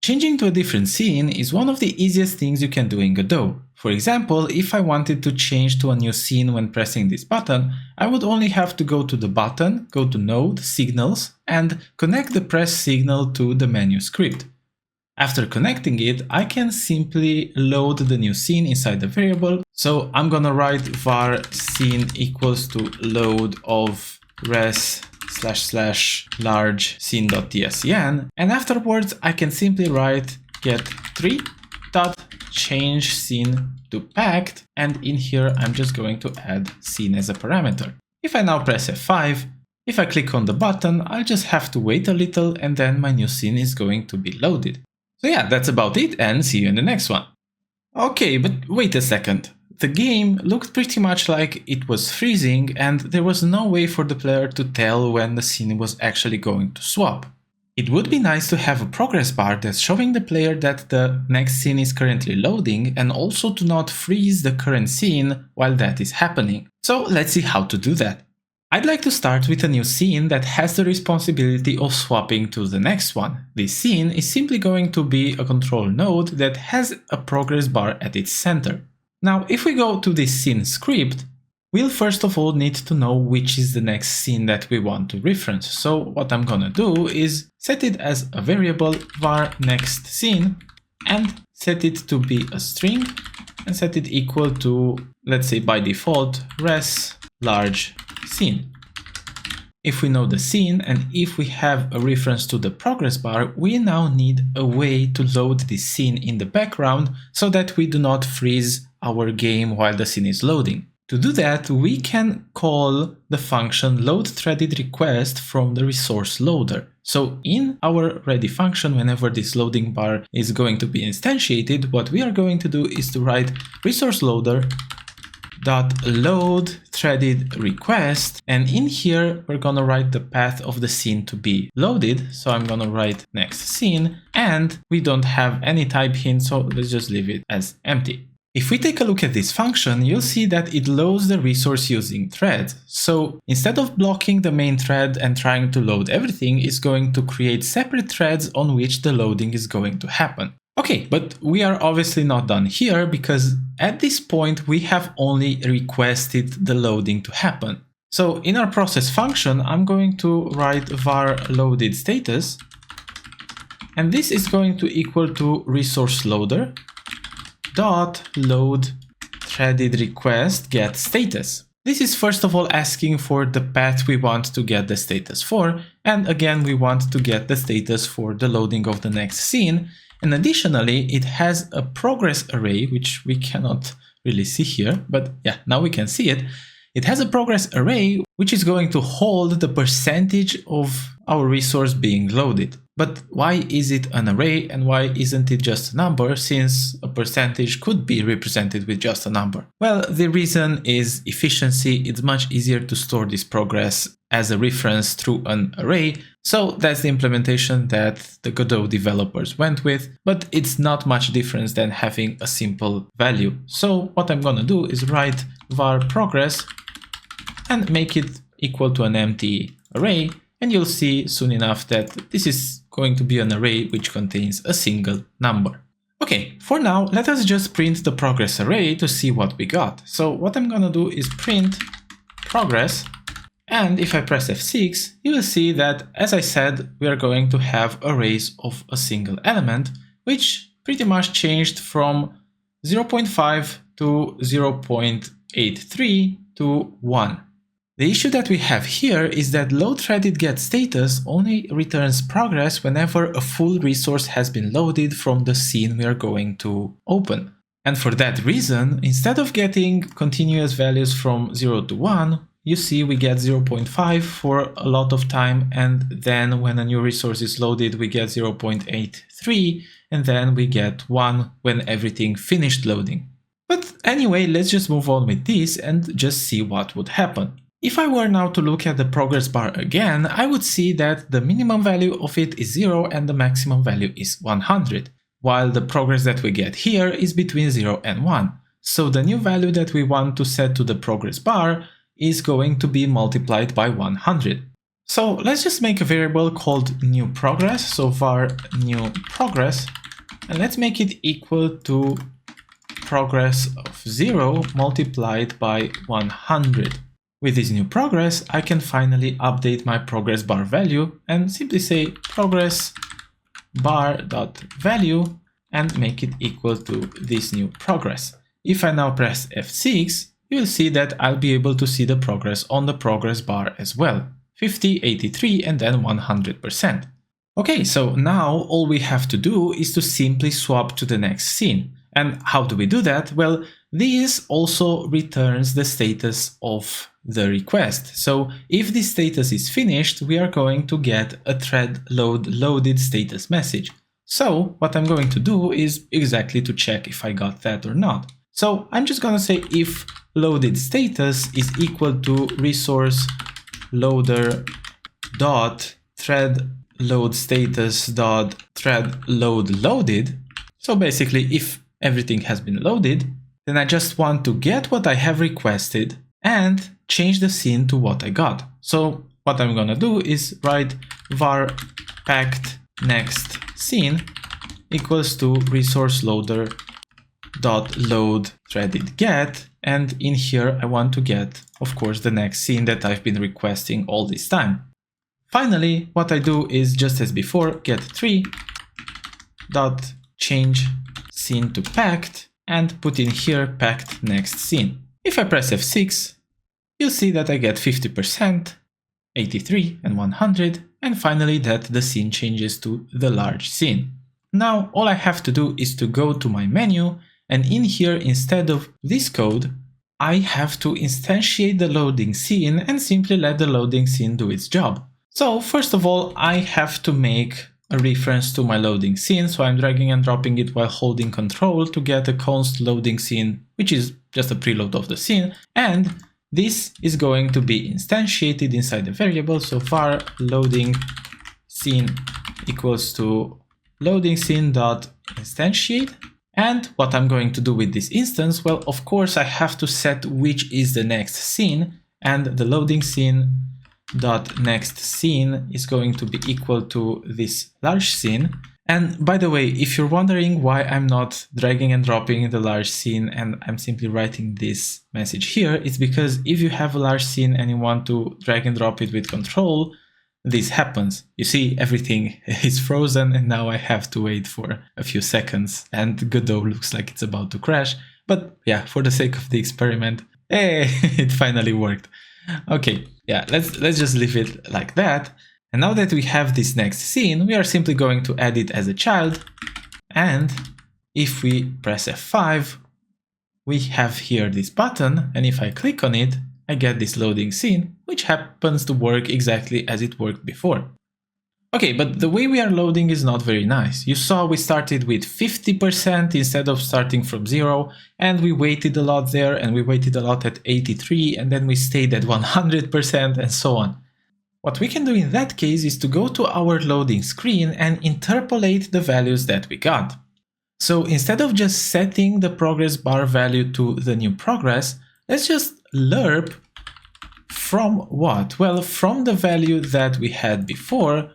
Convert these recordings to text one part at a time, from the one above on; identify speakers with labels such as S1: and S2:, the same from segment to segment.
S1: Changing to a different scene is one of the easiest things you can do in Godot. For example, if I wanted to change to a new scene when pressing this button, I would only have to go to the button, go to Node, Signals, and connect the press signal to the menu script. After connecting it, I can simply load the new scene inside the variable. So I'm gonna write var scene equals to load of res//large scene.tscn, and afterwards I can simply write get3.change scene to packed, and in here I'm just going to add scene as a parameter. If I now press F5, if I click on the button, I'll just have to wait a little and then my new scene is going to be loaded. So yeah, that's about it, and see you in the next one. Okay, but wait a second. The game looked pretty much like it was freezing and there was no way for the player to tell when the scene was actually going to swap. It would be nice to have a progress bar that's showing the player that the next scene is currently loading, and also to not freeze the current scene while that is happening. So let's see how to do that. I'd like to start with a new scene that has the responsibility of swapping to the next one. This scene is simply going to be a control node that has a progress bar at its center. Now, if we go to this scene script, we'll first of all need to know which is the next scene that we want to reference. So what I'm gonna do is set it as a variable var next scene and set it to be a string and set it equal to, let's say by default, res large scene. If we know the scene and if we have a reference to the progress bar, we now need a way to load this scene in the background so that we do not freeze our game while the scene is loading. To do that, we can call the function loadThreadedRequest from the ResourceLoader. So in our ready function, whenever this loading bar is going to be instantiated, what we are going to do is to write ResourceLoader.loadThreadedRequest, and in here we're gonna write the path of the scene to be loaded. So I'm gonna write next scene, and we don't have any type hint, so let's just leave it as empty. If we take a look at this function, you'll see that it loads the resource using threads. So instead of blocking the main thread and trying to load everything, it's going to create separate threads on which the loading is going to happen. Okay, but we are obviously not done here, because at this point we have only requested the loading to happen. So in our process function, I'm going to write var loaded status, and this is going to equal to ResourceLoader dot load threaded request get status. This is first of all asking for the path we want to get the status for, and again we want to get the status for the loading of the next scene. And additionally, it has a progress array, which we cannot really see here, but yeah, now we can see it. It has a progress array which is going to hold the percentage of our resource being loaded. But why is it an array and why isn't it just a number, since a percentage could be represented with just a number? Well, the reason is efficiency. It's much easier to store this progress as a reference through an array. So that's the implementation that the Godot developers went with, but it's not much different than having a simple value. So what I'm gonna do is write var progress and make it equal to an empty array, and you'll see soon enough that this is going to be an array which contains a single number. Okay, for now, let us just print the progress array to see what we got. So what I'm gonna do is print progress, and if I press F6, you will see that, as I said, we are going to have arrays of a single element, which pretty much changed from 0.5 to 0.83 to 1. The issue that we have here is that loadThreadedGetStatus only returns progress whenever a full resource has been loaded from the scene we are going to open. And for that reason, instead of getting continuous values from 0 to 1, you see we get 0.5 for a lot of time, and then when a new resource is loaded we get 0.83, and then we get 1 when everything finished loading. But anyway, let's just move on with this and just see what would happen. If I were now to look at the progress bar again, I would see that the minimum value of it is 0 and the maximum value is 100, while the progress that we get here is between 0 and 1. So the new value that we want to set to the progress bar is going to be multiplied by 100. So let's just make a variable called new progress. So var new progress, and let's make it equal to progress of 0 multiplied by 100. With this new progress, I can finally update my progress bar value and simply say progress bar dot value and make it equal to this new progress. If I now press F6, you'll see that I'll be able to see the progress on the progress bar as well. 50, 83, and then 100%. Okay, so now all we have to do is to simply swap to the next scene. And how do we do that? Well, this also returns the status of the request. So if the status is finished, we are going to get a thread loaded status message. So what I'm going to do is exactly to check if I got that or not. So I'm just going to say if loaded status is equal to ResourceLoader dot thread load status dot thread load loaded. So basically if everything has been loaded, then I just want to get what I have requested and change the scene to what I got. So what I'm gonna do is write var packed next scene equals to ResourceLoader dot load threaded get, and in here I want to get, of course, the next scene that I've been requesting all this time. Finally, what I do is just as before, get 3 dot change scene to packed and put in here packed next scene. If I press F6, you'll see that I get 50%, 83 and 100, and finally that the scene changes to the large scene. Now all I have to do is to go to my menu, and in here instead of this code, I have to instantiate the loading scene and simply let the loading scene do its job. So first of all, I have to make a reference to my loading scene, so I'm dragging and dropping it while holding Control to get a const loading scene, which is just a preload of the scene, and this is going to be instantiated inside the variable, so var loading scene equals to loading scene dot instantiate. And what I'm going to do with this instance, well, of course I have to set which is the next scene, and the loading scene dot next scene is going to be equal to this large scene. And by the way, if you're wondering why I'm not dragging and dropping the large scene and I'm simply writing this message here, it's because if you have a large scene and you want to drag and drop it with Control, this happens. You see, everything is frozen and now I have to wait for a few seconds and Godot looks like it's about to crash. But yeah, for the sake of the experiment, hey, it finally worked. Okay, yeah, let's just leave it like that. And now that we have this next scene, we are simply going to add it as a child. And if we press F5, we have here this button. And if I click on it, I get this loading scene, which happens to work exactly as it worked before. Okay, but the way we are loading is not very nice. You saw we started with 50% instead of starting from 0, and we waited a lot there, and we waited a lot at 83, and then we stayed at 100% and so on. What we can do in that case is to go to our loading screen and interpolate the values that we got. So instead of just setting the progress bar value to the new progress, let's just lerp from what? Well, from the value that we had before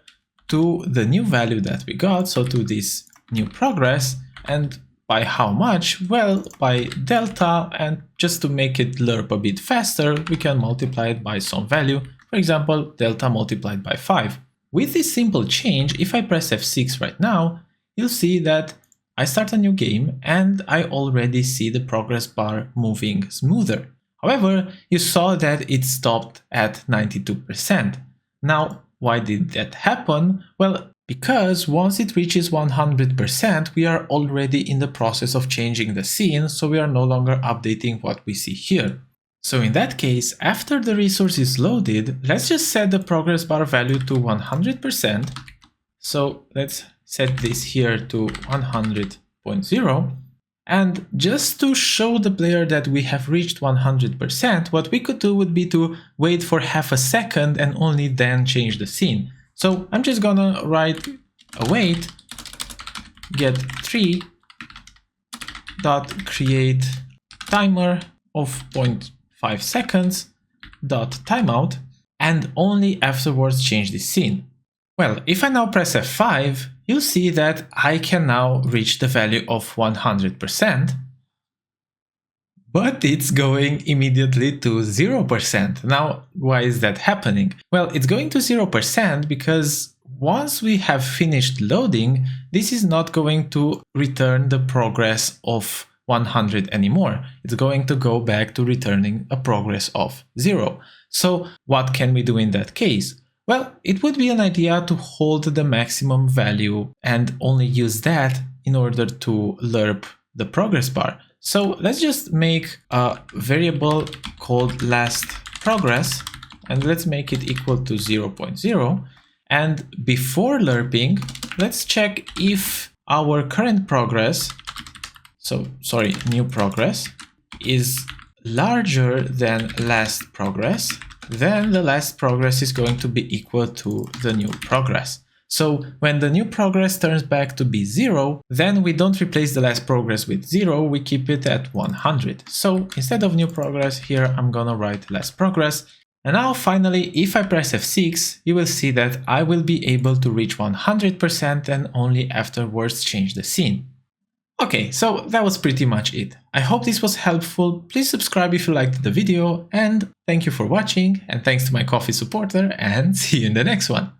S1: to the new value that we got, so to this new progress, and by how much? Well, by delta, and just to make it lerp a bit faster, we can multiply it by some value, for example, delta multiplied by 5. With this simple change, if I press F6 right now, you'll see that I start a new game and I already see the progress bar moving smoother. However, you saw that it stopped at 92%. Now, why did that happen? Well, because once it reaches 100%, we are already in the process of changing the scene, so we are no longer updating what we see here. So in that case, after the resource is loaded, let's just set the progress bar value to 100%. So let's set this here to 100.0. And just to show the player that we have reached 100%, what we could do would be to wait for half a second and only then change the scene. So I'm just gonna write await get 3 dot create timer of 0.5 seconds dot timeout. and only afterwards change the scene. Well, if I now press F5, you'll see that I can now reach the value of 100%, but it's going immediately to 0%. Now, why is that happening? Well, it's going to 0% because once we have finished loading, this is not going to return the progress of 100 anymore. It's going to go back to returning a progress of 0. So what can we do in that case? Well, it would be an idea to hold the maximum value and only use that in order to lerp the progress bar. So let's just make a variable called last progress, and let's make it equal to 0.0. And before lerping, let's check if our current progress, new progress, is larger than last progress, then the last progress is going to be equal to the new progress. So when the new progress turns back to be 0, then we don't replace the last progress with 0, we keep it at 100. So instead of new progress, here I'm gonna write last progress. And now finally, if I press F6, you will see that I will be able to reach 100% and only afterwards change the scene. Okay, so that was pretty much it. I hope this was helpful. Please subscribe if you liked the video, and thank you for watching, and thanks to my Ko-fi supporter, and see you in the next one.